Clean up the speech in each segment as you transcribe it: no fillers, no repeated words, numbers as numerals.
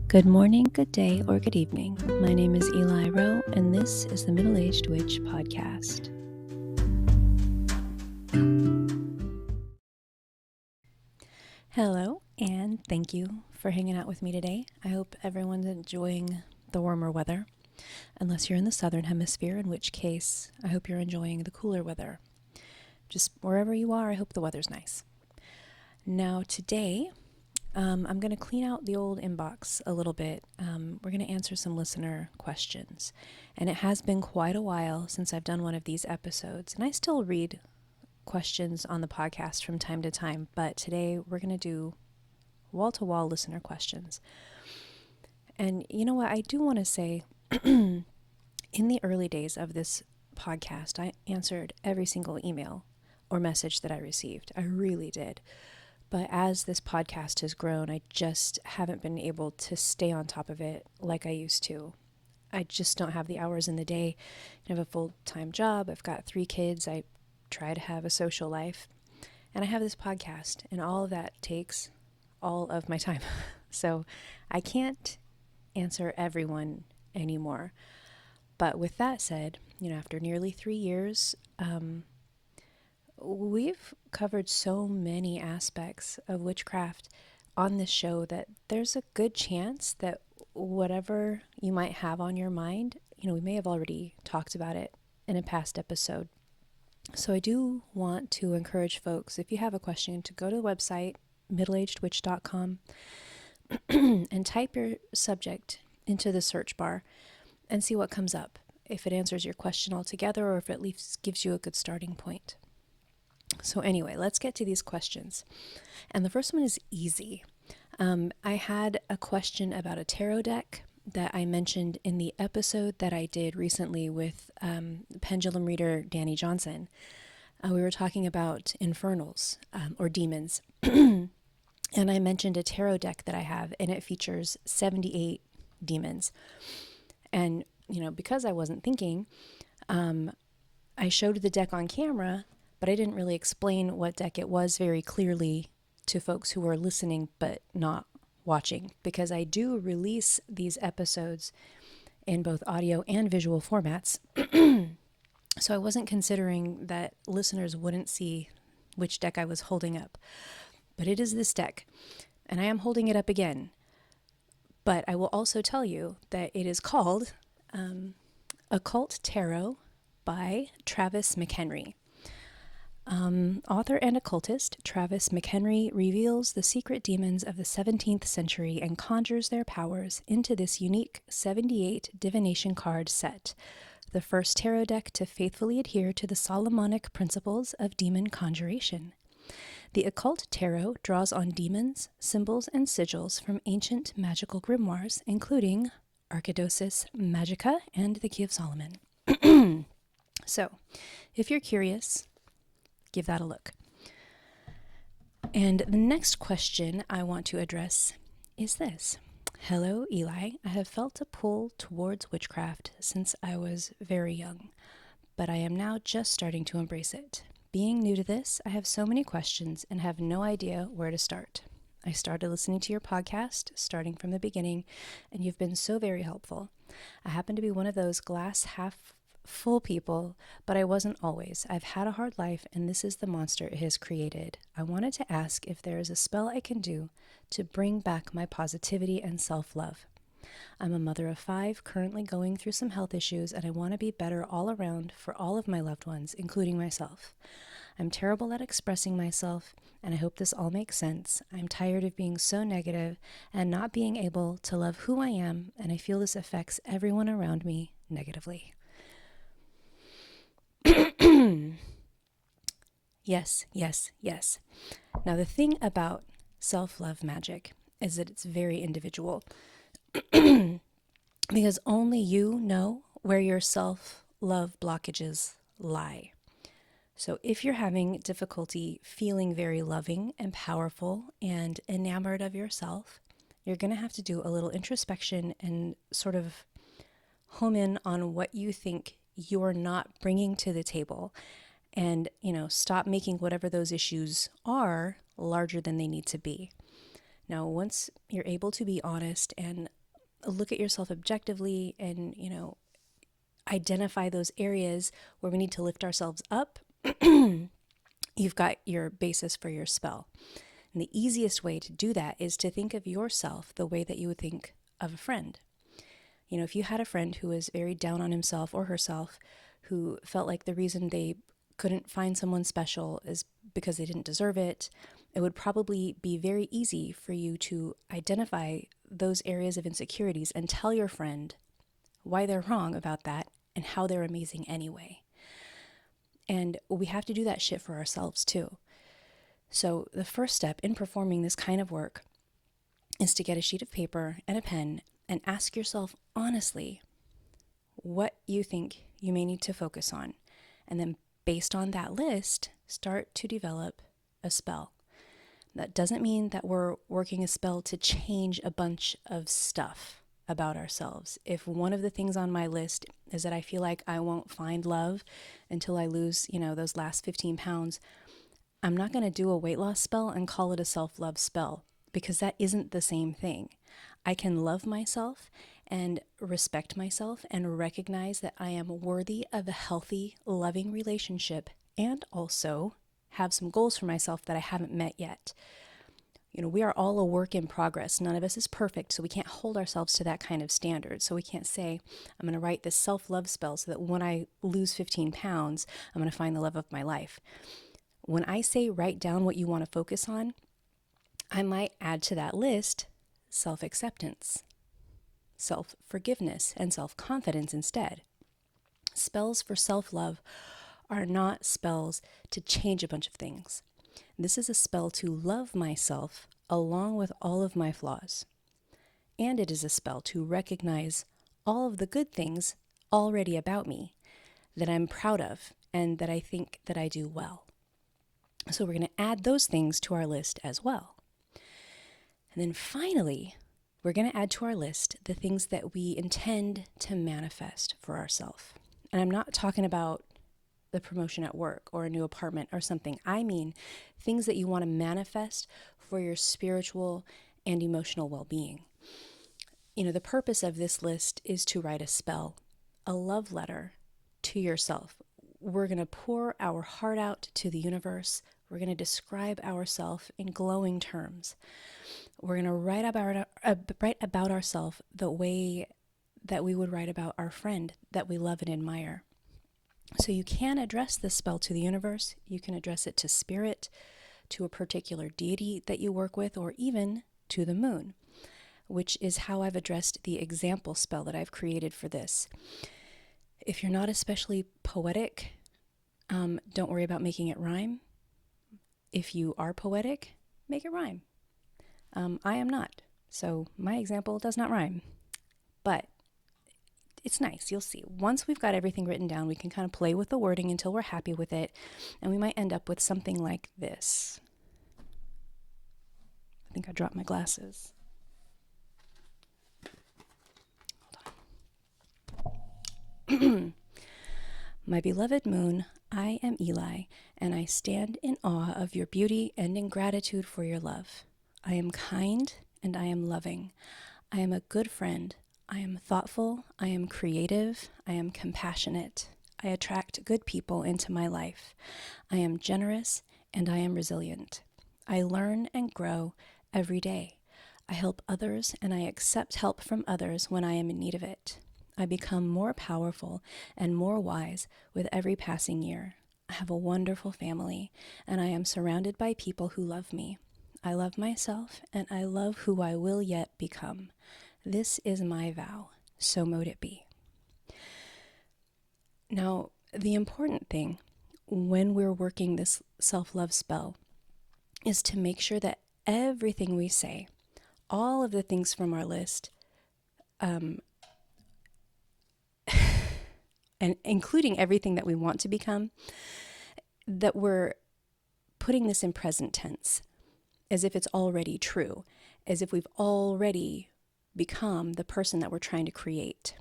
Good morning, good day, or good evening. My name is Eli Rowe, and this is the Middle-Aged Witch Podcast. Hello, and thank you for hanging out with me today. I hope everyone's enjoying the warmer weather, unless you're in the southern hemisphere, in which case I hope you're enjoying the cooler weather. Just wherever you are, I hope the weather's nice. Now today, I'm going to clean out the old inbox a little bit. We're going to answer some listener questions. And it has been quite a while since I've done one of these episodes. And I still read questions on the podcast from time to time. But today we're going to do wall-to-wall listener questions. And you know what? I do want to say, in the early days of this podcast, I answered every single email or message that I received. I really did. But as this podcast has grown, I just haven't been able to stay on top of it like I used to. I just don't have the hours in the day. I have a full-time job. I've got 3 kids. I try to have a social life. And I have this podcast, and all of that takes all of my time. So I can't answer everyone anymore. But with that said, after nearly 3 years, we've covered so many aspects of witchcraft on this show that there's a good chance that whatever you might have on your mind, we may have already talked about it in a past episode. So I do want to encourage folks, if you have a question, to go to the website, middleagedwitch.com, and type your subject into the search bar and see what comes up, if it answers your question altogether or if it at least gives you a good starting point. So anyway, let's get to these questions. And the first one is easy. I had a question about a tarot deck that I mentioned in the episode that I did recently with pendulum reader Danny Johnson. We were talking about infernals or demons. And I mentioned a tarot deck that I have, and it features 78 demons. And, because I wasn't thinking, I showed the deck on camera, but I didn't really explain what deck it was very clearly to folks who were listening but not watching, because I do release these episodes in both audio and visual formats. So I wasn't considering that listeners wouldn't see which deck I was holding up. But it is this deck, and I am holding it up again. But I will also tell you that it is called Occult Tarot by Travis McHenry. Author and occultist Travis McHenry reveals the secret demons of the 17th century and conjures their powers into this unique 78 divination card set, the first tarot deck to faithfully adhere to the Solomonic principles of demon conjuration. The occult tarot draws on demons, symbols, and sigils from ancient magical grimoires, including Archidosis Magica and the Key of Solomon. So, if you're curious, give that a look. And the next question I want to address is this. Hello, Eli. I have felt a pull towards witchcraft since I was very young, but I am now just starting to embrace it. Being new to this, I have so many questions and have no idea where to start. I started listening to your podcast, starting from the beginning, and you've been so very helpful. I happen to be one of those glass half full people, but I wasn't always. I've had a hard life, and this is the monster it has created. I wanted to ask if there is a spell I can do to bring back my positivity and self-love. I'm a mother of 5, currently going through some health issues, and I want to be better all around for all of my loved ones, including myself. I'm terrible at expressing myself, and I hope this all makes sense. I'm tired of being so negative and not being able to love who I am, and I feel this affects everyone around me negatively. Yes, yes, yes. Now, the thing about self-love magic is that it's very individual because only you know where your self-love blockages lie. So if you're having difficulty feeling very loving and powerful and enamored of yourself, you're going to have to do a little introspection and sort of home in on what you think you're not bringing to the table, and stop making whatever those issues are larger than they need to be. Now, once you're able to be honest and look at yourself objectively and, identify those areas where we need to lift ourselves up, you've got your basis for your spell. And the easiest way to do that is to think of yourself the way that you would think of a friend. If you had a friend who was very down on himself or herself, who felt like the reason they couldn't find someone special is because they didn't deserve it, it would probably be very easy for you to identify those areas of insecurities and tell your friend why they're wrong about that and how they're amazing anyway. And we have to do that shit for ourselves too. So the first step in performing this kind of work is to get a sheet of paper and a pen and ask yourself honestly what you think you may need to focus on. And then based on that list, start to develop a spell. That doesn't mean that we're working a spell to change a bunch of stuff about ourselves. If one of the things on my list is that I feel like I won't find love until I lose, those last 15 pounds, I'm not going to do a weight loss spell and call it a self-love spell, because that isn't the same thing. I can love myself and respect myself and recognize that I am worthy of a healthy, loving relationship, and also have some goals for myself that I haven't met yet. We are all a work in progress. None of us is perfect, so we can't hold ourselves to that kind of standard. So we can't say, I'm going to write this self-love spell so that when I lose 15 pounds, I'm going to find the love of my life. When I say write down what you want to focus on, I might add to that list self-acceptance, self-forgiveness, and self-confidence instead. Spells for self-love are not spells to change a bunch of things. This is a spell to love myself along with all of my flaws. And it is a spell to recognize all of the good things already about me that I'm proud of and that I think that I do well. So we're going to add those things to our list as well. And then finally, we're going to add to our list the things that we intend to manifest for ourselves. And I'm not talking about the promotion at work or a new apartment or something. I mean things that you want to manifest for your spiritual and emotional well-being. The purpose of this list is to write a spell, a love letter to yourself. We're going to pour our heart out to the universe. We're going to describe ourselves in glowing terms. We're going to write about ourselves the way that we would write about our friend that we love and admire. So you can address this spell to the universe. You can address it to spirit, to a particular deity that you work with, or even to the moon, which is how I've addressed the example spell that I've created for this. If you're not especially poetic, don't worry about making it rhyme. If you are poetic, make it rhyme. I am not, so my example does not rhyme, but it's nice. You'll see. Once we've got everything written down, we can kind of play with the wording until we're happy with it, and we might end up with something like this. I think I dropped my glasses. Hold on. My beloved moon, I am Eli, and I stand in awe of your beauty and in gratitude for your love. I am kind and I am loving. I am a good friend. I am thoughtful. I am creative. I am compassionate. I attract good people into my life. I am generous and I am resilient. I learn and grow every day. I help others and I accept help from others when I am in need of it. I become more powerful and more wise with every passing year. I have a wonderful family, and I am surrounded by people who love me. I love myself, and I love who I will yet become. This is my vow, so mote it be. Now, the important thing when we're working this self-love spell is to make sure that everything we say, all of the things from our list, and including everything that we want to become, that we're putting this in present tense, as if it's already true, as if we've already become the person that we're trying to create.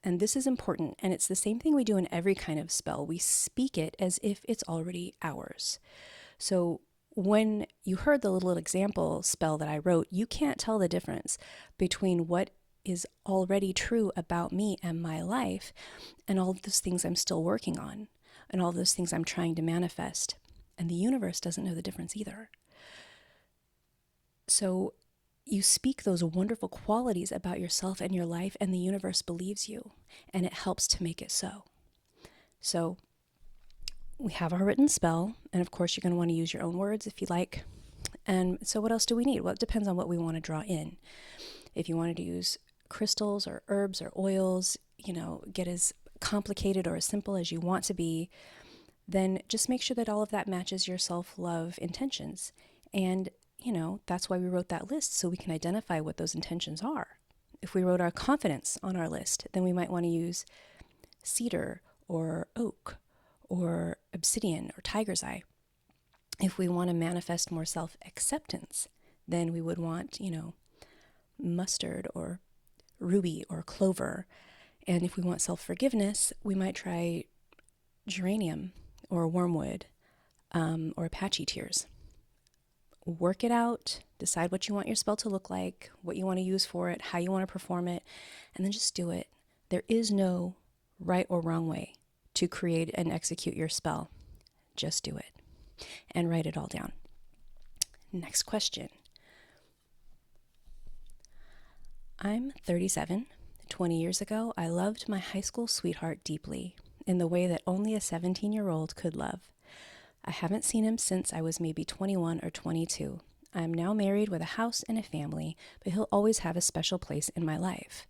And this is important, and it's the same thing we do in every kind of spell. We speak it as if it's already ours. So when you heard the little example spell that I wrote, you can't tell the difference between what is already true about me and my life, and all of those things I'm still working on, and all those things I'm trying to manifest. And the universe doesn't know the difference either. So you speak those wonderful qualities about yourself and your life, and the universe believes you, and it helps to make it so. So we have our written spell, and of course you're going to want to use your own words if you like. And so what else do we need? Well, it depends on what we want to draw in. If you wanted to use crystals or herbs or oils, get as complicated or as simple as you want to be, then just make sure that all of that matches your self-love intentions. And, that's why we wrote that list, so we can identify what those intentions are. If we wrote our confidence on our list, then we might want to use cedar or oak or obsidian or tiger's eye. If we want to manifest more self-acceptance, then we would want, mustard or ruby or clover. And if we want self-forgiveness, we might try geranium or wormwood or Apache tears. Work it out, decide what you want your spell to look like, what you want to use for it, how you want to perform it, and then just do it. There is no right or wrong way to create and execute your spell. Just do it and write it all down. Next question. I'm 37. 20 years ago, I loved my high school sweetheart deeply, in the way that only a 17-year-old could love. I haven't seen him since I was maybe 21 or 22. I am now married with a house and a family, but he'll always have a special place in my life.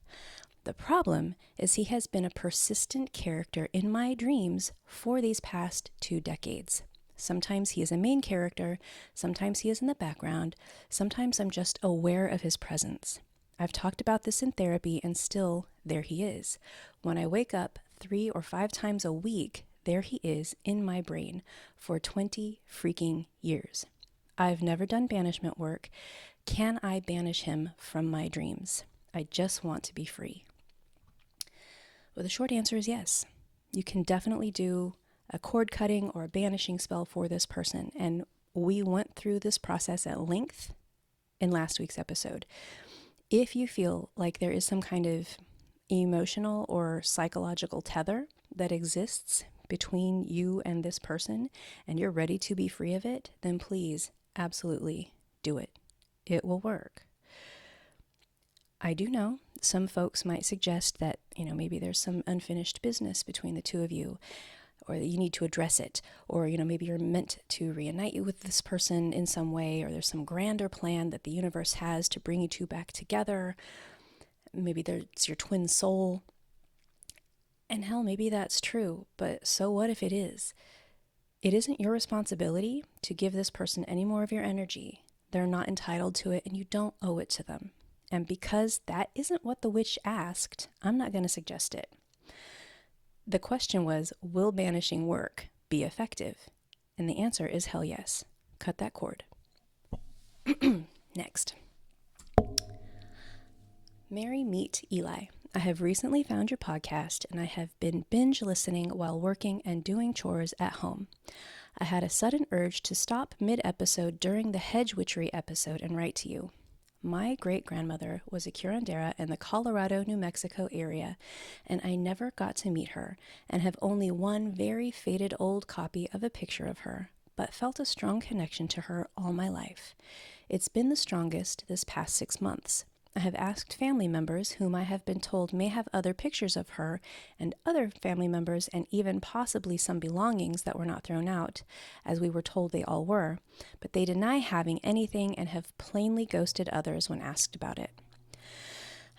The problem is he has been a persistent character in my dreams for these past 2 decades. Sometimes he is a main character, sometimes he is in the background, sometimes I'm just aware of his presence. I've talked about this in therapy, and still, there he is. When I wake up 3 or 5 times a week, there he is in my brain for 20 freaking years. I've never done banishment work. Can I banish him from my dreams? I just want to be free. Well, the short answer is yes. You can definitely do a cord cutting or a banishing spell for this person, and we went through this process at length in last week's episode. If you feel like there is some kind of emotional or psychological tether that exists between you and this person, and you're ready to be free of it, then please, absolutely do it. It will work. I do know some folks might suggest that, maybe there's some unfinished business between the two of you, or that you need to address it, or, maybe you're meant to reunite you with this person in some way, or there's some grander plan that the universe has to bring you two back together. Maybe it's your twin soul. And hell, maybe that's true, but so what if it is? It isn't your responsibility to give this person any more of your energy. They're not entitled to it, and you don't owe it to them. And because that isn't what the witch asked, I'm not going to suggest it. The question was, will banishing work be effective? And the answer is hell yes. Cut that cord. Next. Mary Meet Eli. I have recently found your podcast, and I have been binge listening while working and doing chores at home. I had a sudden urge to stop mid-episode during the hedge witchery episode and write to you. My great-grandmother was a curandera in the Colorado-New Mexico area, and I never got to meet her, and have only one very faded old copy of a picture of her, but felt a strong connection to her all my life. It's been the strongest this past 6 months. I have asked family members whom I have been told may have other pictures of her, and other family members, and even possibly some belongings that were not thrown out, as we were told they all were, but they deny having anything and have plainly ghosted others when asked about it.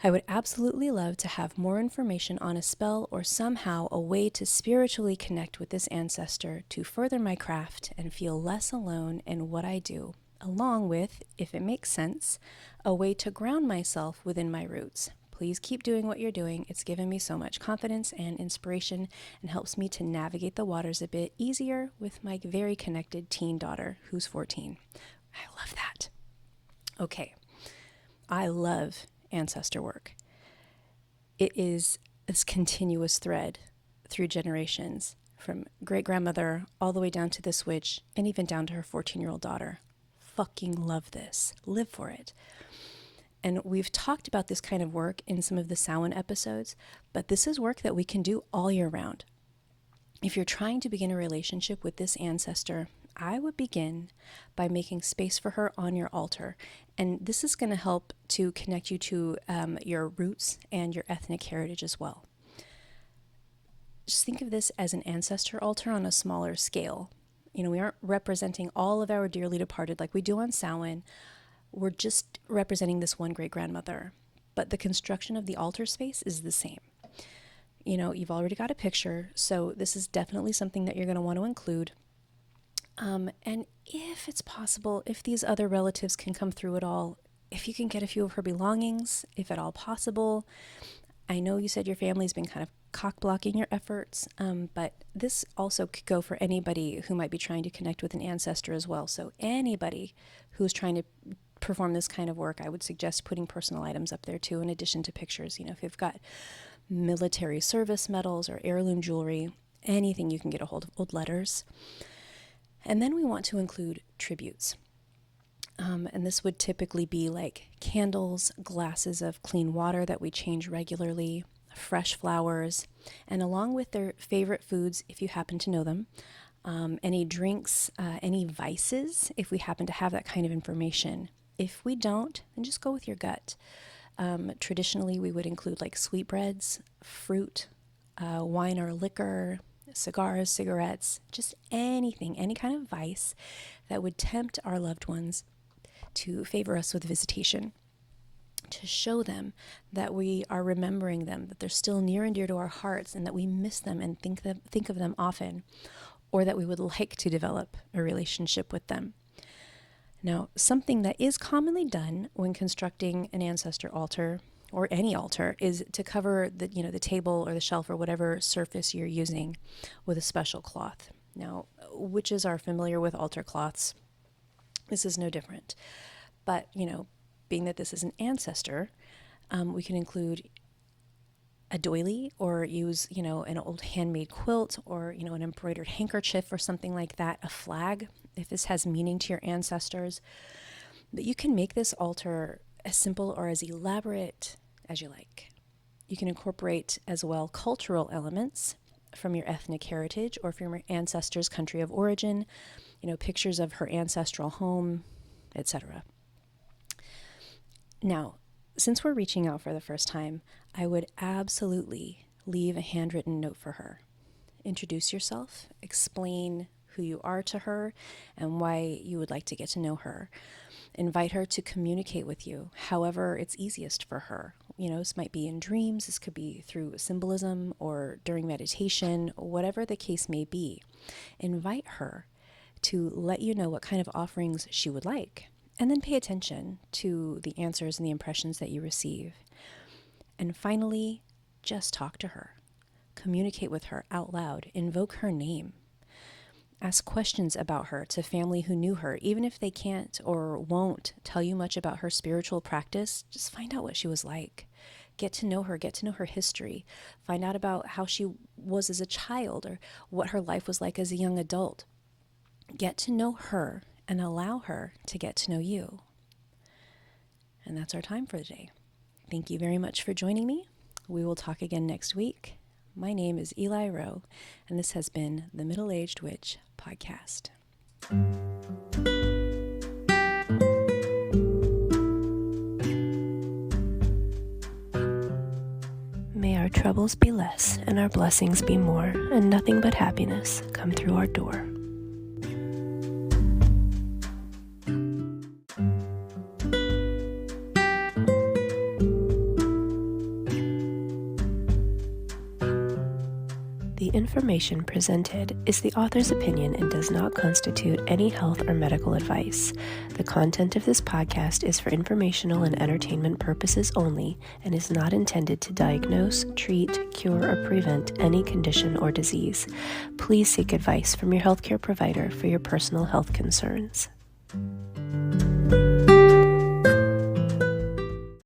I would absolutely love to have more information on a spell or somehow a way to spiritually connect with this ancestor to further my craft and feel less alone in what I do, along with, if it makes sense, a way to ground myself within my roots. Please keep doing what you're doing. It's given me so much confidence and inspiration and helps me to navigate the waters a bit easier with my very connected teen daughter who's 14. I love that. Okay. I love ancestor work. It is this continuous thread through generations, from great-grandmother all the way down to this witch and even down to her 14-year-old daughter. Fucking love this. Live for it. And we've talked about this kind of work in some of the Samhain episodes, but this is work that we can do all year round. If you're trying to begin a relationship with this ancestor, I would begin by making space for her on your altar. And this is going to help to connect you to your roots and your ethnic heritage as well. Just think of this as an ancestor altar on a smaller scale. We aren't representing all of our dearly departed like we do on Samhain. We're just representing this one great-grandmother. But the construction of the altar space is the same. You've already got a picture, so this is definitely something that you're going to want to include. And if it's possible, if these other relatives can come through at all, if you can get a few of her belongings, if at all possible. I know you said your family's been kind of cock-blocking your efforts, but this also could go for anybody who might be trying to connect with an ancestor as well. So anybody who's trying to perform this kind of work, I would suggest putting personal items up there too, in addition to pictures. If you've got military service medals or heirloom jewelry, anything you can get a hold of, old letters. And then we want to include tributes. And this would typically be like candles, glasses of clean water that we change regularly, fresh flowers, and along with their favorite foods, if you happen to know them, any drinks, any vices, if we happen to have that kind of information. If we don't, then just go with your gut. Traditionally, we would include like sweetbreads, fruit, wine or liquor, cigars, cigarettes, just anything, any kind of vice that would tempt our loved ones to favor us with visitation, to show them that we are remembering them, that they're still near and dear to our hearts, and that we miss them and think of them often, or that we would like to develop a relationship with them. Now, something that is commonly done when constructing an ancestor altar or any altar is to cover the table or the shelf or whatever surface you're using with a special cloth. Now, witches are familiar with altar cloths. This is no different. But, being that this is an ancestor, we can include a doily or use, an old handmade quilt or, an embroidered handkerchief or something like that, a flag, if this has meaning to your ancestors. But you can make this altar as simple or as elaborate as you like. You can incorporate as well cultural elements from your ethnic heritage or from your ancestors' country of origin, pictures of her ancestral home, etc. Now, since we're reaching out for the first time, I would absolutely leave a handwritten note for her. Introduce yourself, explain who you are to her and why you would like to get to know her. Invite her to communicate with you, however it's easiest for her. This might be in dreams, this could be through symbolism or during meditation, whatever the case may be. Invite her to let you know what kind of offerings she would like, and then pay attention to the answers and the impressions that you receive. And finally, just talk to her. Communicate with her out loud. Invoke her name. Ask questions about her to family who knew her. Even if they can't or won't tell you much about her spiritual practice, just find out what she was like. Get to know her history. Find out about how she was as a child or what her life was like as a young adult. Get to know her and allow her to get to know you. And that's our time for today. Thank you very much for joining me. We will talk again next week. My name is Eli Rowe, and this has been the Middle-Aged Witch Podcast. May our troubles be less and our blessings be more, and nothing but happiness come through our door. The information presented is the author's opinion and does not constitute any health or medical advice. The content of this podcast is for informational and entertainment purposes only and is not intended to diagnose, treat, cure, or prevent any condition or disease. Please seek advice from your healthcare provider for your personal health concerns.